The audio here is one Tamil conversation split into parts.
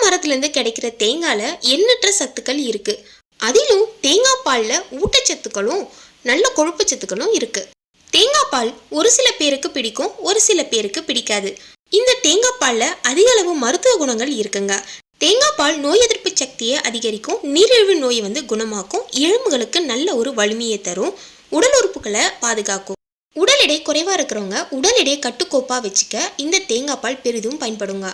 மரத்திலிருந்து கிடைக்கிற தேங்காயில எண்ணற்ற சத்துக்கள் இருக்கு. அதிலும் தேங்காய் பால்ல ஊட்டச்சத்துக்களும் நல்ல கொழுப்பு சத்துக்களும் இருக்கு. தேங்காய் பால் ஒரு சில பேருக்கு பிடிக்கும், ஒரு சில பேருக்கு பிடிக்காது. இந்த தேங்காய் பால்ல அதிக அளவு மருத்துவ குணங்கள் இருக்குங்க. தேங்காய் பால் நோய் எதிர்ப்பு சக்தியை அதிகரிக்கும், நீரிழிவு நோயை குணமாக்கும், எலும்புகளுக்கு நல்ல ஒரு வலிமையை தரும், உடல் உறுப்புகளை பாதுகாக்கும். உடல் எடை குறைவா இருக்கிறவங்க உடல் எடை கட்டுக்கோப்பா வச்சுக்க இந்த தேங்காய் பால் பெரிதும் பயன்படுங்க.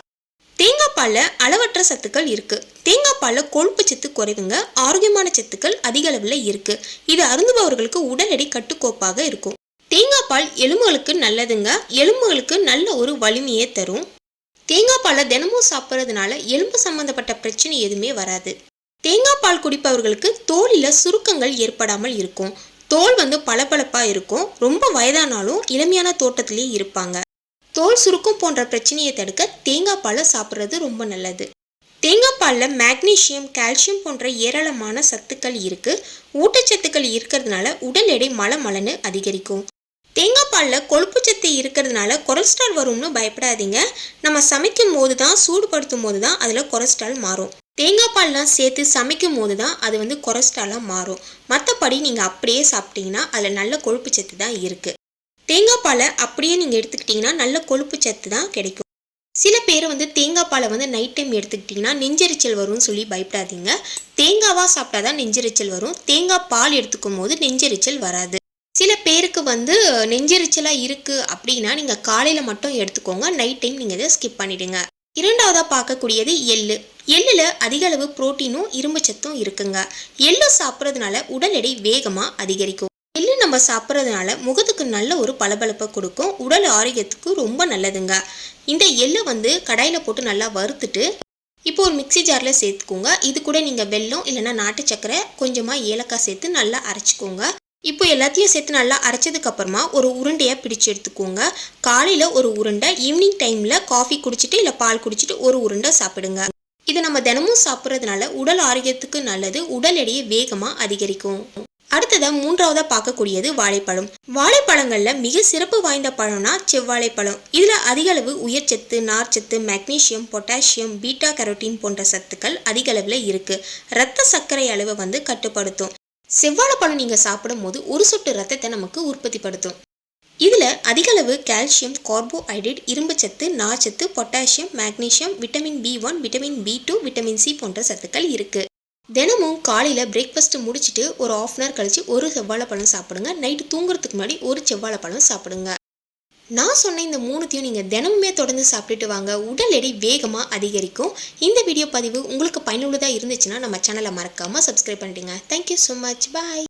தேங்காய் பால்ல அளவற்ற சத்துக்கள் இருக்கு. தேங்காய் பால்ல கொழுப்பு சத்து குறைவுங்க, ஆரோக்கியமான சத்துக்கள் அதிக அளவுல இருக்கு. இது அருந்துபவர்களுக்கு உடல் எடை கட்டுக்கோப்பாக இருக்கும். தேங்காய் பால் எலும்புகளுக்கு நல்லதுங்க, எலும்புகளுக்கு நல்ல ஒரு வலிமையை தரும். தேங்காய் பாலை தினமும் சாப்பிட்றதுனால எலும்பு சம்பந்தப்பட்ட பிரச்சனை எதுவுமே வராது. தேங்காய் பால் குடிப்பவர்களுக்கு தோலில சுருக்கங்கள் ஏற்படாமல் இருக்கும். தோல் பளபளப்பா இருக்கும். ரொம்ப வயதானாலும் இளமையான தோட்டத்திலேயே இருப்பாங்க. தோல் சுருக்கம் போன்ற பிரச்சனையை தடுக்க தேங்காய் பாலை சாப்பிட்றது ரொம்ப நல்லது. தேங்காய் பாலில் மேக்னீசியம், கால்சியம் போன்ற ஏராளமான சத்துக்கள் இருக்கு. ஊட்டச்சத்துக்கள் இருக்கிறதுனால உடல் எடை மலமலன்னு அதிகரிக்கும். தேங்காய் பாலில் கொழுப்பு சத்து இருக்கிறதுனால கொலஸ்ட்ரால் வரும்னு பயப்படாதீங்க. நம்ம சமைக்கும் போது தான், சூடுபடுத்தும் போது தான் அதில் கொலஸ்ட்ரால் மாறும். தேங்காய் பால்லாம் சேர்த்து சமைக்கும் போது தான் அது கொலஸ்ட்ராலாக மாறும். மற்றபடி நீங்கள் அப்படியே சாப்பிட்டீங்கன்னா அதில் நல்ல கொழுப்பு சத்து தான் இருக்குது. தேங்காய் பாலை அப்படியே நீங்கள் எடுத்துக்கிட்டிங்கன்னா நல்ல கொழுப்பு சத்து தான் கிடைக்கும். சில பேர் தேங்காய் பாலை நைட் டைம் எடுத்துக்கிட்டிங்கன்னா நெஞ்செரிச்சல் வரும்னு சொல்லி பயப்படாதீங்க. தேங்காவாக சாப்பிட்டா தான் நெஞ்செரிச்சல் வரும். தேங்காய் பால் எடுத்துக்கும் போது நெஞ்செரிச்சல் வராது. சில பேருக்கு நெஞ்செரிச்சலாக இருக்குது அப்படின்னா நீங்கள் காலையில் மட்டும் எடுத்துக்கோங்க. நைட் டைம் நீங்கள் இதை ஸ்கிப் பண்ணிவிடுங்க. இரண்டாவதாக பார்க்கக்கூடியது எள்ளு. எள்ளில் அதிக அளவு புரோட்டீனும் இரும்பு சத்தும் இருக்குங்க. எள்ளு சாப்பிட்றதுனால உடல் எடை வேகமாக அதிகரிக்கும். எள்ளு நம்ம சாப்பிட்றதுனால முகத்துக்கு நல்ல ஒரு பளபளப்பை கொடுக்கும், உடல் ஆரோக்கியத்துக்கு ரொம்ப நல்லதுங்க. இந்த எள்ளை கடாயில் போட்டு நல்லா வறுத்துட்டு இப்போ ஒரு மிக்சி ஜாரில் சேர்த்துக்கோங்க. இது கூட நீங்கள் வெல்லம் இல்லைன்னா நாட்டு சக்கரை, கொஞ்சமாக ஏலக்காய் சேர்த்து நல்லா அரைச்சிக்கோங்க. இப்போ எல்லாத்தையும் சேர்த்து நல்லா அரைச்சதுக்கப்புறமா ஒரு உருண்டையாக பிடிச்சி எடுத்துக்கோங்க. காலையில் ஒரு உருண்டை, ஈவினிங் டைமில் காஃபி குடிச்சிட்டு இல்லை பால் குடிச்சிட்டு ஒரு உருண்டை சாப்பிடுங்க. இதை நம்ம தினமும் சாப்பிட்றதுனால உடல் ஆரோக்கியத்துக்கு நல்லது, உடல் எடையை வேகமாக அதிகரிக்கும். அடுத்ததாக மூன்றாவதாக பார்க்கக்கூடியது வாழைப்பழம். வாழைப்பழங்களில் மிக சிறப்பு வாய்ந்த பழம்னா செவ்வாழைப்பழம். இதில் அதிக அளவு உயர்ச்சத்து, நார்ச்சத்து, மெக்னீசியம், பொட்டாசியம், பீட்டா கரோட்டின் போன்ற சத்துக்கள் அதிக அளவில் இருக்குது. இரத்த சர்க்கரை அளவை கட்டுப்படுத்தும். செவ்வாழைப்பழம் நீங்கள் சாப்பிடும் போது ஒரு சொட்டு ரத்தத்தை நமக்கு உற்பத்திப்படுத்தும். இதில் அதிக அளவு கால்சியம், கார்போஹைட்ரேட், இரும்பு சத்து, நார்ச்சத்து, potassium, magnesium, vitamin B1, vitamin B2, vitamin C போன்ற சத்துக்கள் இருக்குது. தினமும் காலையில் பிரேக்ஃபாஸ்ட்டு முடிச்சுட்டு ஒரு 1/2 hour கழிச்சு ஒரு செவ்வாழைப்பழம் சாப்பிடுங்க. நைட்டு தூங்குறதுக்கு முன்னாடி ஒரு செவ்வாழைப்பழம் சாப்பிடுங்க. நான் சொன்ன இந்த 3த்தையும் நீங்கள் தினமுமே தொடர்ந்து சாப்பிட்டுட்டு வாங்க. உடல் எடை வேகமாக அதிகரிக்கும். இந்த வீடியோ பதிவு உங்களுக்கு பயனுள்ளதாக இருந்துச்சுன்னா நம்ம சேனலை மறக்காமல் சப்ஸ்கிரைப் பண்ணிடுங்க. Thank you so much. பாய்.